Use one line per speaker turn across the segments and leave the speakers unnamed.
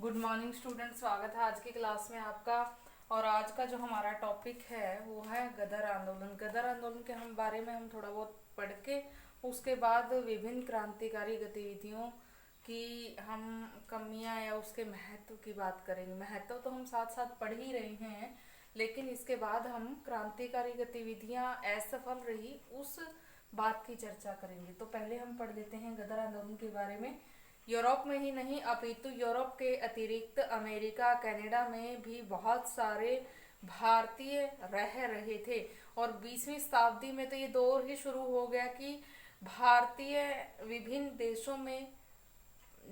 Good morning student, स्वागत है आज की क्लास में आपका। और आज का जो हमारा टॉपिक है वो है गदर आंदोलन। गदर आंदोलन के हम बारे में हम थोड़ा बहुत पढ़ के उसके बाद विभिन्न क्रांतिकारी गतिविधियों की हम कमियां या उसके महत्व की बात करेंगे। महत्व तो हम साथ साथ पढ़ ही रहे हैं, लेकिन इसके बाद हम क्रांतिकारी गतिविधियां असफल रही उस बात की चर्चा करेंगे। तो पहले हम पढ़ लेते हैं गदर आंदोलन के बारे में। यूरोप में ही नहीं अपितु यूरोप के अतिरिक्त अमेरिका, कनाडा में भी बहुत सारे भारतीय रह रहे थे। और 20वीं शताब्दी में तो ये दौर ही शुरू हो गया कि भारतीय विभिन्न देशों में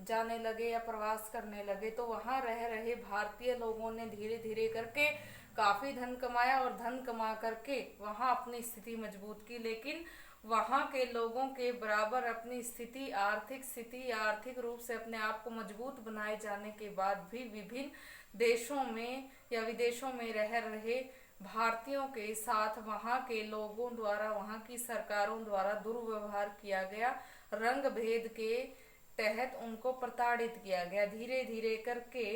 जाने लगे या प्रवास करने लगे। तो वहां रह रहे भारतीय लोगों ने धीरे धीरे करके काफी धन कमाया और धन कमा करके वहां अपनी स्थिति मजबूत की। लेकिन वहां के लोगों के बराबर अपनी स्थिति, आर्थिक रूप से अपने आप को मजबूत बनाए जाने के बाद भी विभिन्न देशों में या विदेशों में रह रहे भारतीयों के साथ वहां के लोगों द्वारा, वहां की सरकारों द्वारा दुर्व्यवहार किया गया। रंग भेद के तहत उनको प्रताड़ित किया गया। धीरे धीरे करके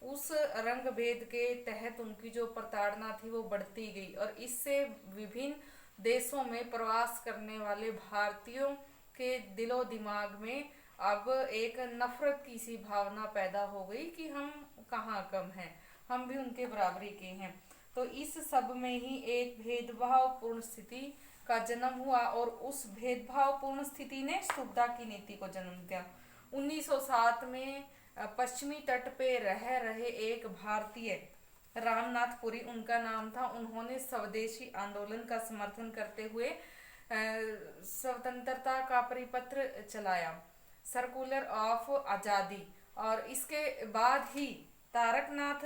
उस रंग भेद के तहत उनकी जो प्रताड़ना थी वो बढ़ती गई और इससे विभिन्न देशों में प्रवास करने वाले भारतीयों के दिलो दिमाग में अब एक नफरत की सी भावना पैदा हो गई कि हम कहाँ कम हैं, हम भी उनके बराबरी के हैं। तो इस सब में ही एक भेदभावपूर्ण स्थिति का जन्म हुआ और उस भेदभावपूर्ण स्थिति ने सुविधा की नीति को जन्म दिया। 1907 में पश्चिमी तट पे रह रहे एक भारतीय, रामनाथ पुरी उनका नाम था, उन्होंने स्वदेशी आंदोलन का समर्थन करते हुए स्वतंत्रता का परिपत्र चलाया, सर्कुलर ऑफ आजादी। और इसके बाद ही तारकनाथ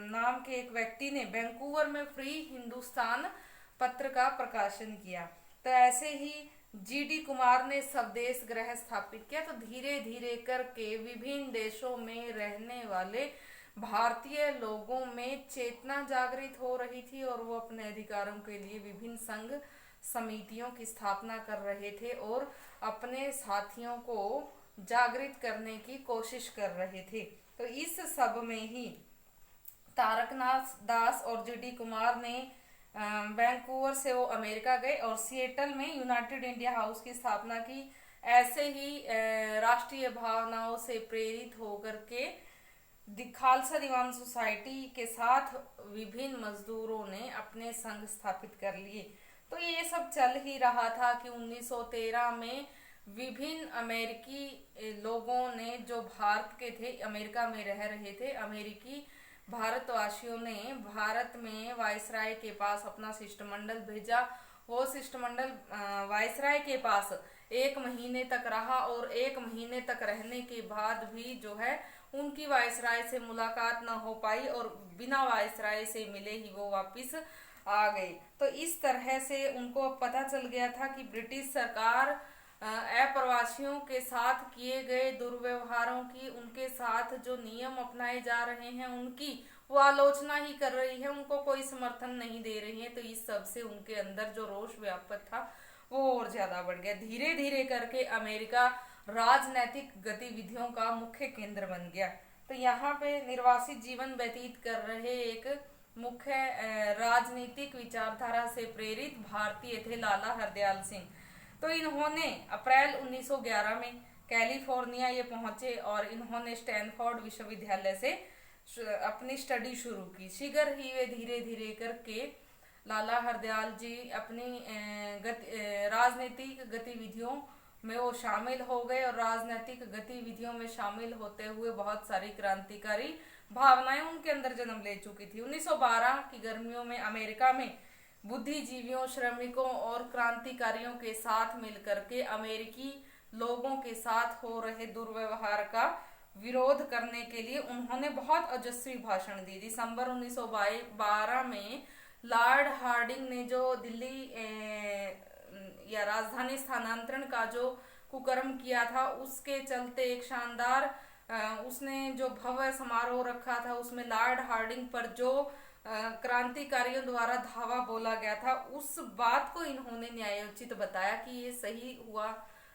नाम के एक व्यक्ति ने वैंकूवर में फ्री हिंदुस्तान पत्र का प्रकाशन किया। तो ऐसे ही जीडी कुमार ने स्वदेश गृह स्थापित किया। तो धीरे धीरे करके विभिन्न देशों में रहने वाले भारतीय लोगों में चेतना जागृत हो रही थी और वो अपने अधिकारों के लिए विभिन्न संघ समितियों की स्थापना कर रहे थे और अपने साथियों को जागृत करने की कोशिश कर रहे थे। तो इस सब में ही तारकनाथ दास और जीडी कुमार ने वैंकूवर से वो अमेरिका गए और सिएटल में यूनाइटेड इंडिया हाउस की स्थापना की। ऐसे ही राष्ट्रीय भावनाओं से प्रेरित होकर के खालसा दीवान सोसाइटी के साथ विभिन्न मजदूरों ने अपने संघ स्थापित कर लिए। तो ये सब चल ही रहा था कि 1913 में विभिन्न अमेरिकी लोगों ने जो भारत के थे, अमेरिका में रह रहे थे, अमेरिकी भारतवासियों ने भारत में वायसराय के पास अपना शिष्टमंडल भेजा। वो शिष्टमंडल वायसराय के पास 1 महीने तक रहा और 1 महीने तक रहने के बाद भी जो है उनकी वायसराय से मुलाकात न हो पाई और बिना वायसराय से मिले ही वो वापिस आ गए। तो इस तरह से उनको पता चल गया था कि ब्रिटिश सरकार अप्रवासियों के साथ किए गए दुर्व्यवहारों की, उनके साथ जो नियम अपनाए जा रहे हैं उनकी वो आलोचना ही कर रही है, उनको कोई समर्थन नहीं दे रही है। तो इस सब से उनके अंदर जो रोष व्याप्त था वो और ज्यादा बढ़ गया। धीरे धीरे करके अमेरिका राजनैतिक गतिविधियों का मुख्य केंद्र बन गया। तो यहाँ पे निर्वासित जीवन व्यतीत कर रहे एक मुख्य राजनीतिक विचारधारा से प्रेरित भारतीय थे लाला हरदयाल सिंह। तो इन्होंने अप्रैल 1911 में कैलिफोर्निया ये पहुंचे और इन्होंने स्टैनफोर्ड विश्वविद्यालय से अपनी स्टडी शुरू की। शीघ्र ही वे धीरे धीरे करके लाला हरदयाल जी अपनी राजनीतिक गतिविधियों में वो शामिल हो गए और राजनीतिक गतिविधियों में शामिल होते हुए बहुत सारी क्रांतिकारी भावनाएं उनके अंदर जन्म ले चुकी थी। 1912 की गर्मियों में अमेरिका में बुद्धिजीवियों, श्रमिकों और क्रांतिकारियों के साथ मिलकर के अमेरिकी लोगों के साथ हो रहे दुर्व्यवहार का विरोध करने के लिए उन्होंने बहुत ओजस्वी भाषण दी। दिसंबर 1912 में लॉर्ड हार्डिंग ने जो दिल्ली या राजधानी स्थानांतरण का जो कुकर्म किया था, उसके चलते एक शानदार उसने जो भव्य समारोह रखा था उसमें लॉर्ड हार्डिंग पर जो क्रांतिकारियों द्वारा धावा बोला गया था, उस बात को इन्होंने न्यायोचित बताया कि ये सही हुआ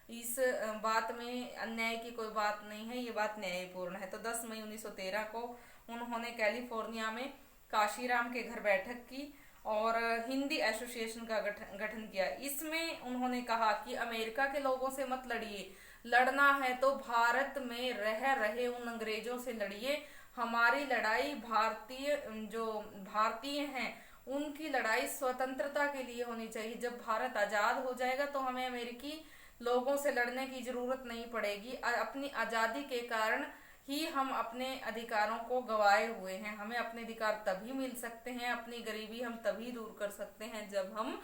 इस बात में अन्याय की कोई बात नहीं है, ये बात न्यायपूर्ण है। तो 10 मई 1913 को उन्होंने कैलिफोर्निया में काशीराम के घर बैठक की और हिंदी एसोसिएशन का गठन किया। इसमें उन्होंने कहा कि अमेरिका के लोगों से मत लड़िए, लड़ना है तो भारत में रह रहे उन अंग्रेजों से लड़िए। हमारी लड़ाई जो भारतीय हैं उनकी लड़ाई स्वतंत्रता के लिए होनी चाहिए। जब भारत आजाद हो जाएगा तो हमें अमेरिकी लोगों से लड़ने की जरूरत नहीं पड़ेगी। अपनी आजादी के कारण ही हम अपने अधिकारों को गंवाए हुए हैं। हमें अपने अधिकार तभी मिल सकते हैं, अपनी गरीबी हम तभी दूर कर सकते हैं जब हम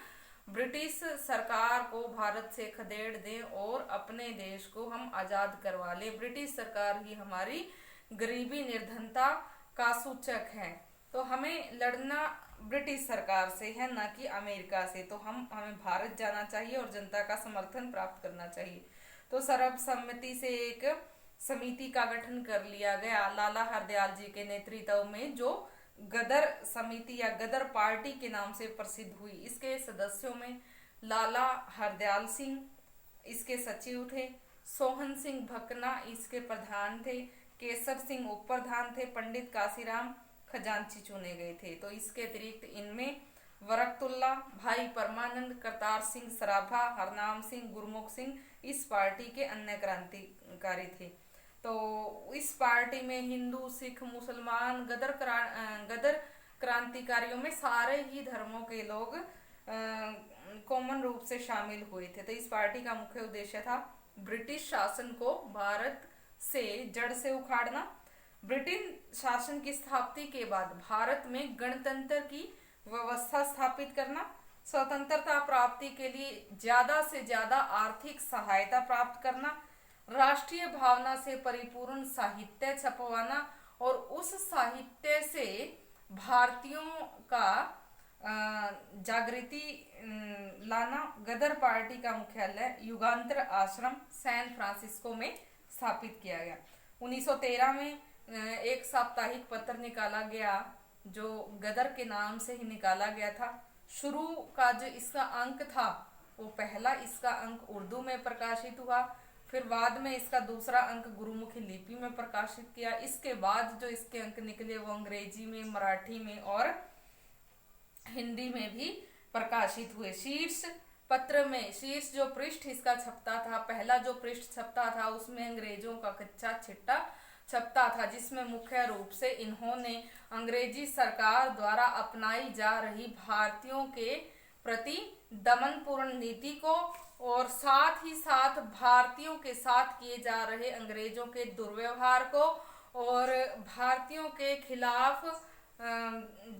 ब्रिटिश सरकार को भारत से खदेड़ दें और अपने देश को हम आजाद करवा लें। ब्रिटिश सरकार ही हमारी गरीबी निर्धनता का सूचक है। तो हमें लड़ना ब्रिटिश सरकार से है, ना कि अमेरिका से। तो हमें भारत जाना चाहिए और जनता का समर्थन प्राप्त करना चाहिए। तो सर्वसम्मति से एक समिति का गठन कर लिया गया लाला हरदयाल जी के नेतृत्व में, जो गदर समिति या गदर पार्टी के नाम से प्रसिद्ध हुई। इसके सदस्यों में लाला हरदयाल सिंह इसके सचिव थे, सोहन सिंह भकना इसके प्रधान थे, केसर सिंह उप प्रधान थे, पंडित काशीराम खजांची चुने गए थे। तो इसके अतिरिक्त इनमें वरकतुल्ला, भाई परमानंद, करतार सिंह सराभा, हरनाम सिंह, गुरमुख सिंह इस पार्टी के अन्य क्रांतिकारी थे। तो इस पार्टी में हिंदू, सिख, मुसलमान, गदर क्रांतिकारियों में सारे ही धर्मों के लोग कॉमन रूप से शामिल हुए थे। तो इस पार्टी का मुख्य उद्देश्य था ब्रिटिश शासन को भारत से जड़ से उखाड़ना। ब्रिटिश शासन की स्थापना के बाद भारत में गणतंत्र की व्यवस्था स्थापित करना, स्वतंत्रता प्राप्ति के लिए ज्यादा से ज्यादा आर्थिक सहायता प्राप्त करना, राष्ट्रीय भावना से परिपूर्ण साहित्य छपवाना और उस साहित्य से भारतीयों का जागृति लाना। गदर पार्टी का मुख्यालय युगांतर आश्रम सैन फ्रांसिस्को में स्थापित किया गया। 1913 में एक साप्ताहिक पत्र निकाला गया जो गदर के नाम से ही निकाला गया था। शुरू का जो इसका अंक था वो पहला इसका अंक उर्दू में प्रकाशित हुआ, फिर बाद में इसका दूसरा अंक गुरुमुखी लिपि में प्रकाशित किया। इसके बाद जो इसके अंक निकले वो अंग्रेजी में, मराठी में और हिंदी में भी प्रकाशित हुए। शीर्ष पत्र में शीर्ष जो पृष्ठ इसका छपता था, पहला जो पृष्ठ छपता था उसमें अंग्रेजों का कच्चा चिट्ठा छपता था, जिसमें मुख्य रूप से इन्होंने अंग्रेजी सरकार द्वारा अपनाई जा रही भारतीयों के प्रति दमनपूर्ण नीति को और साथ ही साथ भारतीयों के साथ किए जा रहे अंग्रेजों के दुर्व्यवहार को और भारतीयों के खिलाफ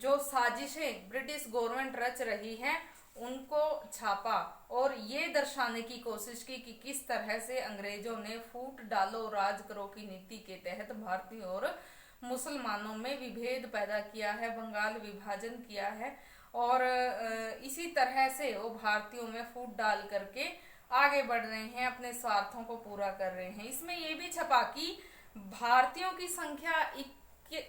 जो साजिशें ब्रिटिश गवर्नमेंट रच रही है उनको छापा और ये दर्शाने की कोशिश की कि किस तरह से अंग्रेजों ने फूट डालो राज करो की नीति के तहत भारतीयों और मुसलमानों में विभेद पैदा किया है, बंगाल विभाजन किया है और इसी तरह से वो भारतीयों में फूट डाल करके आगे बढ़ रहे हैं, अपने स्वार्थों को पूरा कर रहे हैं। इसमें ये भी छपा कि भारतीयों की संख्या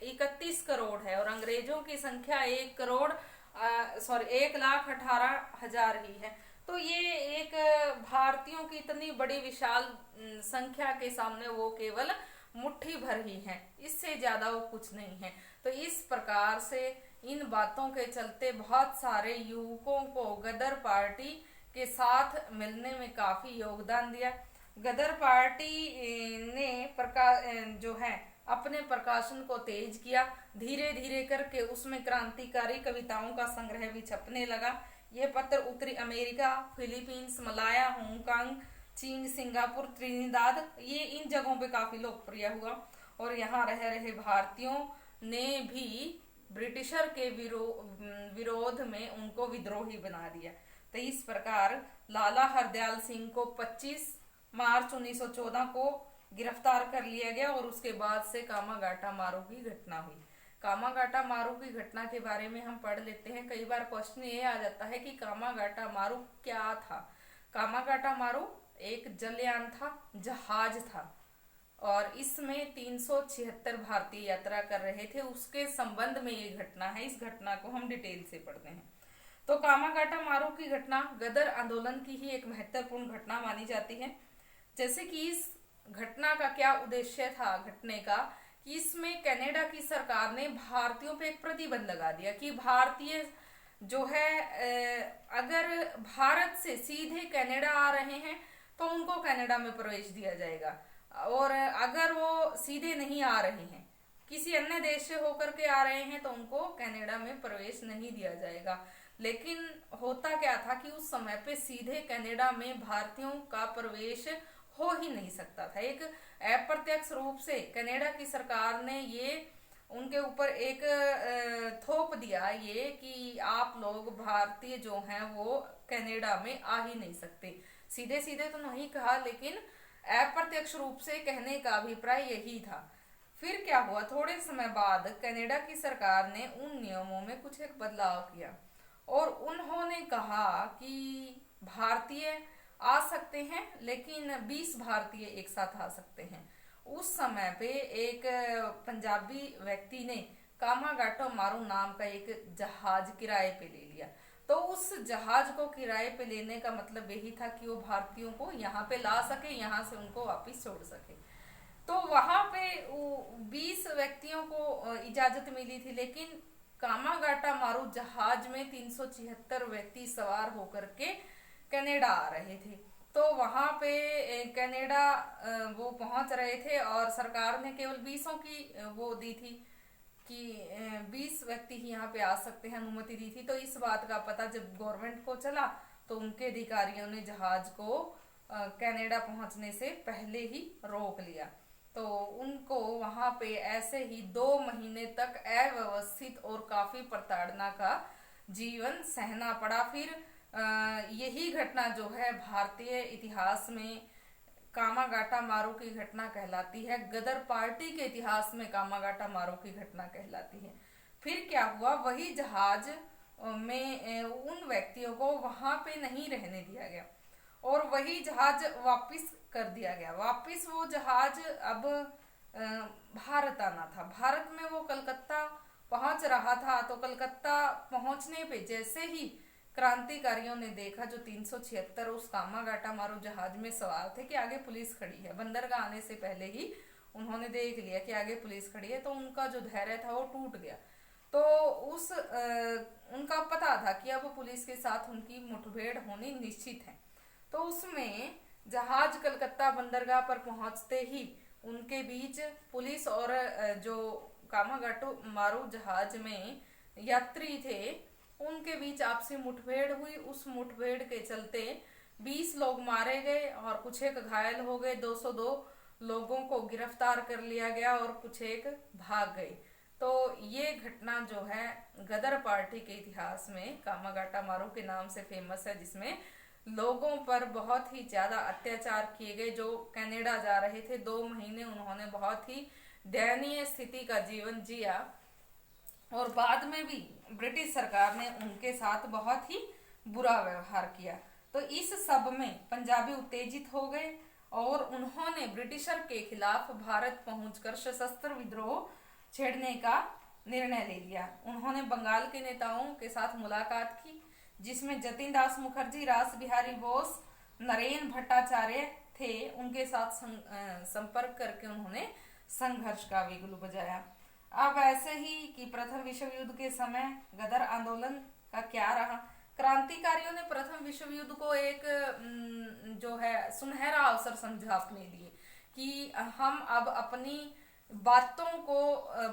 31 करोड़ है और अंग्रेजों की संख्या 1,18,000 ही है। तो ये एक भारतीयों की इतनी बड़ी विशाल संख्या के सामने वो केवल मुट्ठी भर ही है, इससे ज्यादा वो कुछ नहीं है। तो इस प्रकार से इन बातों के चलते बहुत सारे युवकों को गदर पार्टी के साथ मिलने में काफी योगदान दिया। गदर पार्टी ने जो है अपने प्रकाशन को तेज किया, धीरे धीरे करके उसमें क्रांतिकारी कविताओं का संग्रह भी छपने लगा। ये पत्र उत्तरी अमेरिका, फिलीपींस, मलाया, हांगकांग, चीन, सिंगापुर, त्रिनिदाद ये इन जगहों पे काफी लोकप्रिय हुआ और यहाँ रह रहे भारतीयों ने भी ब्रिटिशर के विरोध में उनको विद्रोही बना दिया। तो इस प्रकार लाला हरदयाल सिंह को 25 मार्च 1914 को गिरफ्तार कर लिया गया और उसके बाद से कामागाटा मारू की घटना हुई। कामागाटा मारू की घटना के बारे में हम पढ़ लेते हैं। कई बार क्वेश्चन ये आ जाता है कि कामागाटा मारू क्या था। कामागाटा मारू एक जलयान था, जहाज था और इसमें 376 भारतीय यात्रा कर रहे थे। उसके संबंध में ये घटना है, इस घटना को हम डिटेल से पढ़ते हैं। तो कामागाटा मारू की घटना गदर आंदोलन की ही एक महत्वपूर्ण घटना मानी जाती है। जैसे कि इस घटना का क्या उद्देश्य था घटने का, कि इसमें कनाडा की सरकार ने भारतीयों पे एक प्रतिबंध लगा दिया कि भारतीय जो है अगर भारत से सीधे कनाडा आ रहे हैं तो उनको कनाडा में प्रवेश दिया जाएगा, और अगर वो सीधे नहीं आ रहे हैं, किसी अन्य देश से होकर के आ रहे हैं, तो उनको कनाडा में प्रवेश नहीं दिया जाएगा। लेकिन होता क्या था कि उस समय पे सीधे कनाडा में भारतीयों का प्रवेश हो ही नहीं सकता था। एक अप्रत्यक्ष रूप से कनाडा की सरकार ने ये उनके ऊपर एक थोप दिया ये कि आप लोग भारतीय जो हैं वो कनाडा में आ ही नहीं सकते। सीधे सीधे तो नहीं कहा, लेकिन अप्रत्यक्ष रूप से कहने का अभिप्राय यही था। फिर क्या हुआ, थोड़े समय बाद कनाडा की सरकार ने उन नियमों में कुछ एक बदलाव किया और उन्होंने कहा कि भारतीय आ सकते हैं, लेकिन 20 भारतीय एक साथ आ सकते हैं। उस समय पे एक पंजाबी व्यक्ति ने कामागाटो मारू नाम का एक जहाज किराए पे ले लिया। तो उस जहाज को किराए पे लेने का मतलब यही था कि वो भारतीयों को यहाँ पे ला सके, यहाँ से उनको वापस छोड़ सके। तो वहां पे 20 व्यक्तियों को इजाजत मिली थी, लेकिन कामागाटा मारू जहाज में 376 व्यक्ति सवार होकर के कनाडा आ रहे थे। तो वहां पे कनाडा वो पहुंच रहे थे और सरकार ने केवल 20 की वो दी थी कि 20 व्यक्ति ही यहाँ पे आ सकते हैं, अनुमति दी थी। तो इस बात का पता जब गवर्नमेंट को चला तो उनके अधिकारियों ने जहाज को कनाडा पहुंचने से पहले ही रोक लिया। तो उनको वहां पे ऐसे ही 2 महीने तक अव्यवस्थित और काफी प्रताड़ना का जीवन सहना पड़ा। फिर यही घटना जो है भारतीय इतिहास में कामागाटा मारू की घटना कहलाती है, गदर पार्टी के इतिहास में कामागाटा मारू की घटना कहलाती है। फिर क्या हुआ, वही जहाज में उन व्यक्तियों को वहां पे नहीं रहने दिया गया और वही जहाज वापस कर दिया गया। वापस वो जहाज अब भारत आना था। भारत में वो कलकत्ता पहुंच रहा था। तो कलकत्ता पहुंचने पे जैसे ही क्रांतिकारियों ने देखा, जो 376 उस कामागाटा मारू जहाज में सवार थे, कि आगे पुलिस खड़ी है। बंदरगाह आने से पहले ही उन्होंने देख लिया कि आगे पुलिस खड़ी है, तो उनका जो धैर्य था वो टूट गया। तो उनका पता था कि अब पुलिस के साथ उनकी मुठभेड़ होनी निश्चित है। तो उसमें जहाज कलकत्ता बंदरगाह पर पहुंचते ही उनके बीच पुलिस और जो कामागाटो मारू जहाज में यात्री थे उनके बीच आपसी मुठभेड़ हुई। उस मुठभेड़ के चलते 20 लोग मारे गए और कुछ एक घायल हो गए। 202 लोगों को गिरफ्तार कर लिया गया और कुछ एक भाग गए। तो ये घटना जो है गदर पार्टी के इतिहास में कामागाटा मारू के नाम से फेमस है, जिसमें लोगों पर बहुत ही ज्यादा अत्याचार किए गए। जो कनाडा जा रहे थे 2 महीने उन्होंने बहुत ही दयनीय स्थिति का जीवन जिया और बाद में भी ब्रिटिश सरकार ने उनके साथ बहुत ही बुरा व्यवहार किया। तो इस सब में पंजाबी उत्तेजित हो गए और उन्होंने ब्रिटिशर के खिलाफ भारत पहुंचकर सशस्त्र विद्रोह छेड़ने का निर्णय ले लिया। उन्होंने बंगाल के नेताओं के साथ मुलाकात की, जिसमें जतिन दास मुखर्जी, रास बिहारी बोस, नरेन भट्टाचार्य थे। उनके साथ संपर्क करके उन्होंने संघर्ष का बिगुल बजाया। अब ऐसे ही कि प्रथम विश्व युद्ध के समय गदर आंदोलन का क्या रहा। क्रांतिकारियों ने प्रथम विश्व युद्ध को एक जो है सुनहरा अवसर समझा अपने लिए कि हम अब अपनी बातों को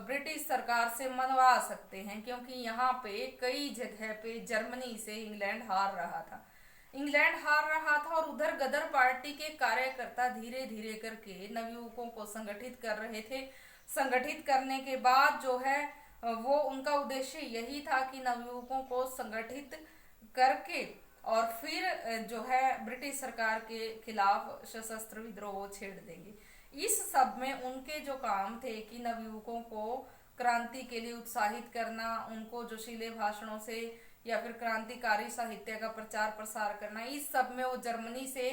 ब्रिटिश सरकार से मनवा सकते हैं, क्योंकि यहाँ पे कई जगह पे जर्मनी से इंग्लैंड हार रहा था और उधर गदर पार्टी के कार्यकर्ता धीरे धीरे करके नवयुवकों को संगठित कर रहे थे। संगठित करने के बाद जो है वो उनका उद्देश्य यही था कि नवयुवकों को संगठित करके और फिर जो है ब्रिटिश सरकार के खिलाफ सशस्त्र विद्रोह छेड़ देंगे। इस सब में उनके जो काम थे कि नवयुवकों को क्रांति के लिए उत्साहित करना, उनको जोशीले भाषणों से या फिर क्रांतिकारी साहित्य का प्रचार प्रसार करना, इस सब में वो जर्मनी से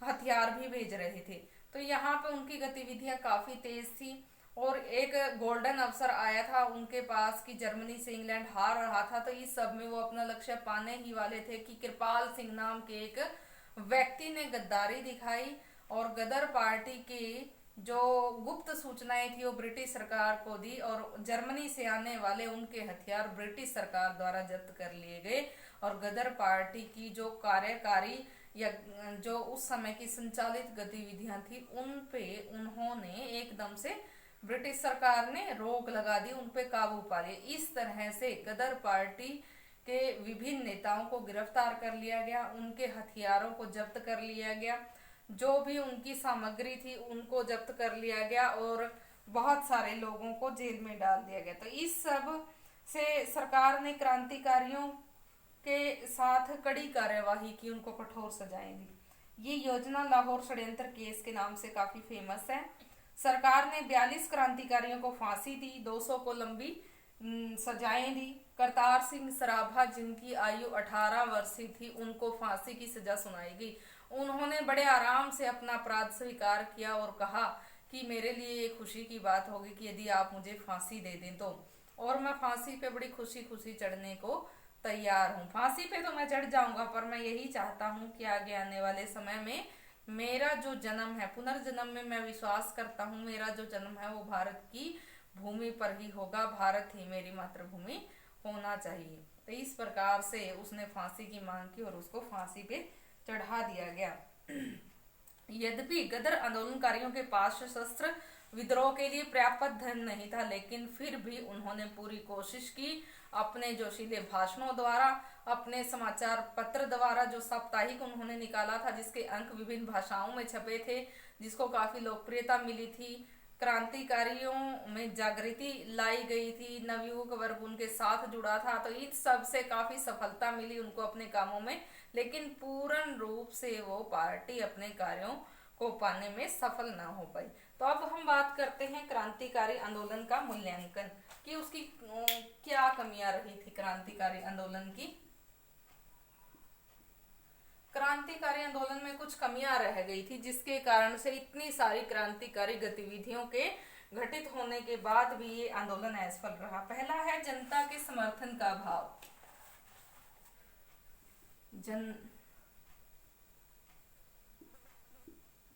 हथियार भी भेज रहे थे। तो यहाँ पे उनकी गतिविधियां काफी तेज थी और एक गोल्डन अवसर आया था उनके पास कि जर्मनी से इंग्लैंड हार रहा था। तो इस सब में वो अपना लक्ष्य पाने ही वाले थे कि कृपाल सिंह नाम के एक व्यक्ति ने गद्दारी दिखाई और गदर पार्टी की जो गुप्त सूचनाएं थी वो ब्रिटिश सरकार को दी, और जर्मनी से आने वाले उनके हथियार ब्रिटिश सरकार द्वारा जब्त कर लिए गए। और गदर पार्टी की जो कार्यकारी या जो उस समय की संचालित गतिविधियां थी उन पे उन्होंने एकदम से ब्रिटिश सरकार ने रोक लगा दी, उन पे काबू पा लिया। इस तरह से गदर पार्टी के विभिन्न नेताओं को गिरफ्तार कर लिया गया, उनके हथियारों को जब्त कर लिया गया, जो भी उनकी सामग्री थी उनको जब्त कर लिया गया, और बहुत सारे लोगों को जेल में डाल दिया गया। तो इस सब से सरकार ने क्रांतिकारियों के साथ कड़ी कार्यवाही की, उनको कठोर सजाएं दी। ये योजना लाहौर षड्यंत्र केस के नाम से काफी फेमस है। सरकार ने 42 क्रांतिकारियों को फांसी दी, 200 को लंबी सजाएं दी। करतार सिंह सराभा जिनकी आयु 18 वर्ष थी उनको फांसी की सजा सुनाई गई। उन्होंने बड़े आराम से अपना अपराध स्वीकार किया और कहा कि मेरे लिए ये खुशी की बात होगी कि यदि आप मुझे फांसी दे दें तो, और मैं फांसी पे बड़ी खुशी खुशी चढ़ने को तैयार हूँ। फांसी पे तो मैं चढ़ जाऊंगा, पर मैं यही चाहता हूँ कि आगे आने वाले समय में मेरा जो जन्म है, पुनर्जन्म में मैं विश्वास करता हूँ मेरा जो जन्म है वो भारत की भूमि पर ही होगा, भारत ही मेरी मातृभूमि होना चाहिए। तो इस प्रकार से उसने फांसी की मांग की और उसको फांसी पे चढ़ा दिया गया। यद्यपि गदर आंदोलनकारियों के पास सशस्त्र विद्रोह के लिए पर्याप्त धन नहीं था, लेकिन फिर भी उन्होंने पूरी कोशिश की। अपने जोशीले भाषणों द्वारा, अपने समाचार पत्र द्वारा, जो साप्ताहिक उन्होंने निकाला था जिसके अंक विभिन्न भाषाओं में छपे थे, जिसको काफी लोकप्रियता मिली थी, क्रांतिकारियों में जागृति लाई गई थी, नवयुवक वर्ग उनके साथ जुड़ा था। तो इन सब से काफी सफलता मिली उनको अपने कामों में, लेकिन पूर्ण रूप से वो पार्टी अपने कार्यों को पाने में सफल ना हो पाई। तो अब हम बात करते हैं क्रांतिकारी आंदोलन का मूल्यांकन, कि उसकी क्या कमियां रही थी क्रांतिकारी आंदोलन की। क्रांतिकारी आंदोलन में कुछ कमियां रह गई थी, जिसके कारण से इतनी सारी क्रांतिकारी गतिविधियों के घटित होने के बाद भी ये आंदोलन असफल रहा। पहला है जनता के समर्थन का अभाव।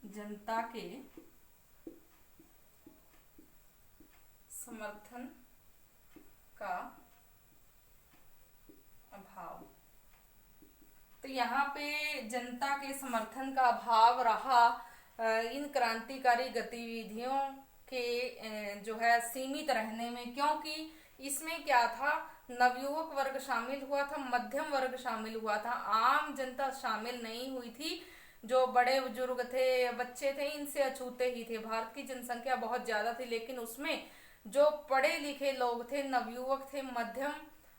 जनता के समर्थन का अभाव। तो यहाँ पे जनता के समर्थन का अभाव रहा इन क्रांतिकारी गतिविधियों के जो है सीमित रहने में, क्योंकि इसमें क्या था, नवयुवक वर्ग शामिल हुआ था, मध्यम वर्ग शामिल हुआ था, आम जनता शामिल नहीं हुई थी। जो बड़े बुजुर्ग थे, बच्चे थे, इनसे अछूते ही थे। भारत की जनसंख्या बहुत ज्यादा थी, लेकिन उसमें जो पढ़े लिखे लोग थे, नवयुवक थे, मध्यम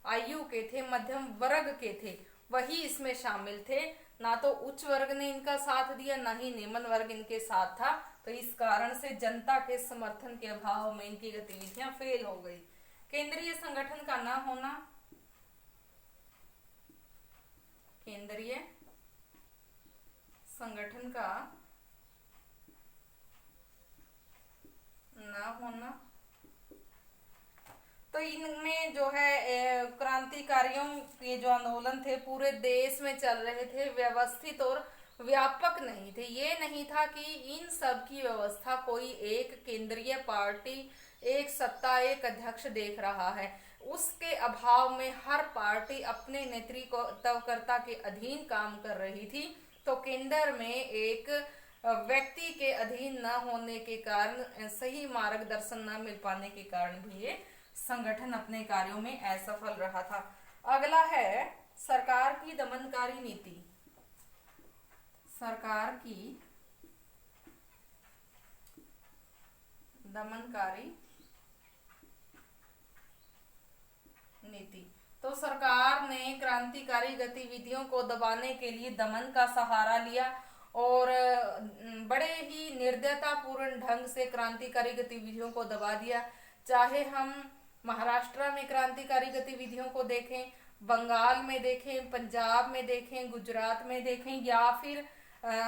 आयु के थे, मध्यम वर्ग के थे, वही इसमें शामिल थे। ना तो उच्च वर्ग ने इनका साथ दिया, ना ही निम्न वर्ग इनके साथ था। तो इस कारण से जनता के समर्थन के अभाव में इनकी गतिविधियां फेल हो गई। केंद्रीय संगठन का न होना, केंद्रीय संगठन का न होना, तो इनमें जो है क्रांतिकारियों के जो आंदोलन थे पूरे देश में चल रहे थे, व्यवस्थित और व्यापक नहीं थे। ये नहीं था कि इन सब की व्यवस्था कोई एक केंद्रीय पार्टी, एक सत्ता, एक अध्यक्ष देख रहा है। उसके अभाव में हर पार्टी अपने नेतृत्वकर्ता के अधीन काम कर रही थी। तो केंद्र में एक व्यक्ति के अधीन न होने के कारण, सही मार्गदर्शन न मिल पाने के कारण भी ये संगठन अपने कार्यों में असफल रहा था। अगला है सरकार की दमनकारी नीति। सरकार की दमनकारी नीति। तो सरकार ने क्रांतिकारी गतिविधियों को दबाने के लिए दमन का सहारा लिया और बड़े ही निर्दयतापूर्ण ढंग से क्रांतिकारी गतिविधियों को दबा दिया। चाहे हम महाराष्ट्र में क्रांतिकारी गतिविधियों को देखें, बंगाल में देखें, पंजाब में देखें, गुजरात में देखें, या फिर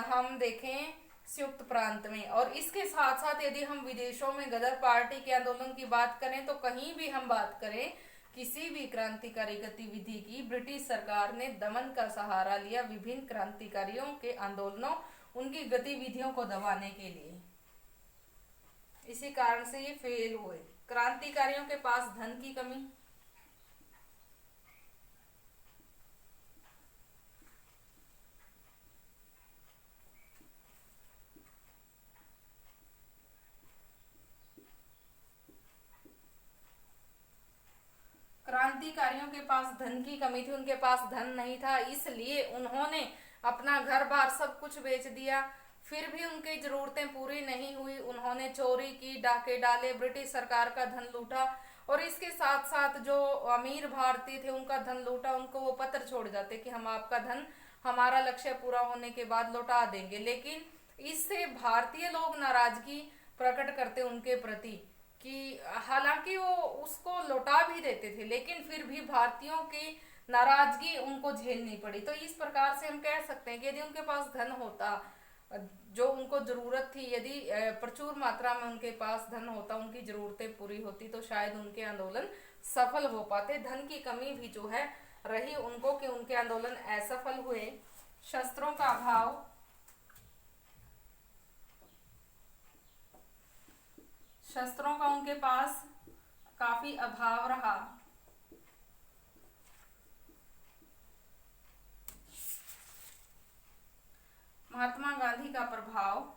हम देखें संयुक्त प्रांत में। और इसके साथ साथ यदि हम विदेशों में गदर पार्टी के आंदोलन की बात करें, तो कहीं भी हम बात करें किसी भी क्रांतिकारी गतिविधि की, ब्रिटिश सरकार ने दमन का सहारा लिया। विभिन्न क्रांतिकारियों के आंदोलनों उनकी गतिविधियों को दबाने के लिए। इसी कारण से ये फेल हुए। क्रांतिकारियों के पास धन की कमी। क्रांतिकारियों के पास धन की कमी थी, उनके पास धन नहीं था, इसलिए उन्होंने अपना घर बार सब कुछ बेच दिया। फिर भी उनकी जरूरतें पूरी नहीं हुई, उन्होंने चोरी की, डाके डाले, ब्रिटिश सरकार का धन लूटा और इसके साथ साथ जो अमीर भारतीय थे उनका धन लूटा। उनको वो पत्र छोड़ जाते कि हम आपका धन हमारा लक्ष्य पूरा होने के बाद लौटा देंगे, लेकिन इससे भारतीय लोग नाराजगी प्रकट करते उनके प्रति कि हालांकि वो उसको लौटा भी देते थे, लेकिन फिर भी भारतीयों की नाराजगी उनको झेलनी पड़ी। तो इस प्रकार से हम कह सकते हैं कि यदि उनके पास धन होता, जो उनको जरूरत थी, यदि प्रचुर मात्रा में उनके पास धन होता, उनकी जरूरतें पूरी होती, तो शायद उनके आंदोलन सफल हो पाते। धन की कमी भी जो है रही उनको कि उनके आंदोलन असफल हुए। शस्त्रों का अभाव। शस्त्रों का उनके पास काफी अभाव रहा। महात्मा गांधी का प्रभाव।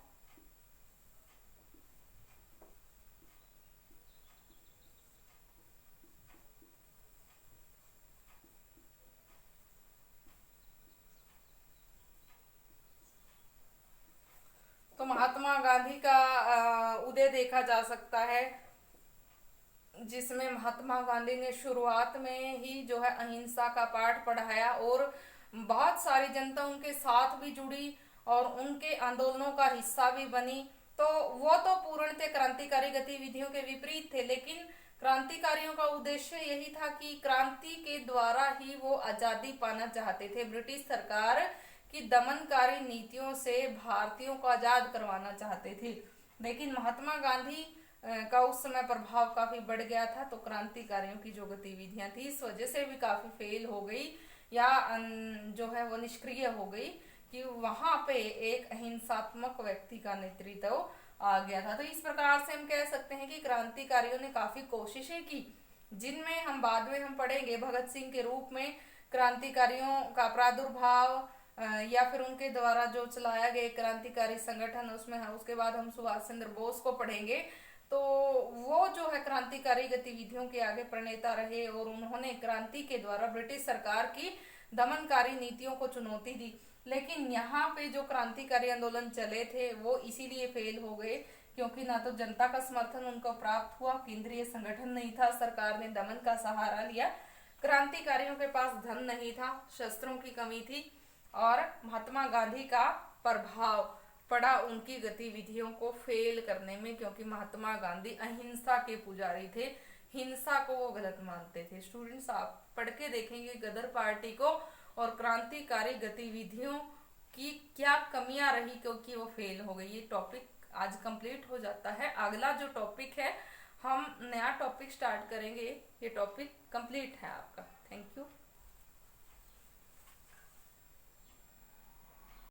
तो महात्मा गांधी का उदय देखा जा सकता है, जिसमें महात्मा गांधी ने शुरुआत में ही जो है अहिंसा का पाठ पढ़ाया और बहुत सारी जनता उनके साथ भी जुड़ी और उनके आंदोलनों का हिस्सा भी बनी। तो वो तो पूर्णतः क्रांतिकारी गतिविधियों के विपरीत थे, लेकिन क्रांतिकारियों का उद्देश्य यही था कि क्रांति के द्वारा ही वो आजादी पाना चाहते थे। ब्रिटिश सरकार की दमनकारी नीतियों से भारतीयों को आजाद करवाना चाहते थे, लेकिन महात्मा गांधी का उस समय प्रभाव काफी बढ़ गया था। तो क्रांतिकारियों की जो गतिविधियां थी इस वजह से भी काफी फेल हो गई या जो है वो निष्क्रिय हो गई कि वहां पे एक अहिंसात्मक व्यक्ति का नेतृत्व आ गया था। तो इस प्रकार से हम कह सकते हैं कि क्रांतिकारियों ने काफी कोशिशें की, जिनमें हम बाद में हम पढ़ेंगे भगत सिंह के रूप में क्रांतिकारियों का प्रादुर्भाव या फिर उनके द्वारा जो चलाया गया क्रांतिकारी संगठन, उसमें उसके बाद हम सुभाष चंद्र बोस को पढ़ेंगे। तो वो जो है क्रांतिकारी गतिविधियों के आगे प्रणेता रहे और उन्होंने क्रांति के द्वारा ब्रिटिश सरकार की दमनकारी नीतियों को चुनौती दी। लेकिन यहाँ पे जो क्रांतिकारी आंदोलन चले थे वो इसीलिए फेल हो गए क्योंकि ना तो जनता का समर्थन उनको प्राप्त हुआ, केंद्रीय संगठन नहीं था, सरकार ने दमन का सहारा लिया, क्रांतिकारियों के पास धन नहीं था, शस्त्रों की कमी थी और महात्मा गांधी का प्रभाव पड़ा उनकी गतिविधियों को फेल करने में, क्योंकि महात्मा गांधी अहिंसा के पुजारी थे, हिंसा को वो गलत मानते थे। स्टूडेंट्स आप पढ़ के देखेंगे गदर पार्टी को और क्रांतिकारी गतिविधियों की क्या कमियां रही क्योंकि वो फेल हो गई। ये टॉपिक आज कंप्लीट हो जाता है। अगला जो टॉपिक है हम नया टॉपिक स्टार्ट करेंगे, ये टॉपिक कंप्लीट है आपका। Thank you.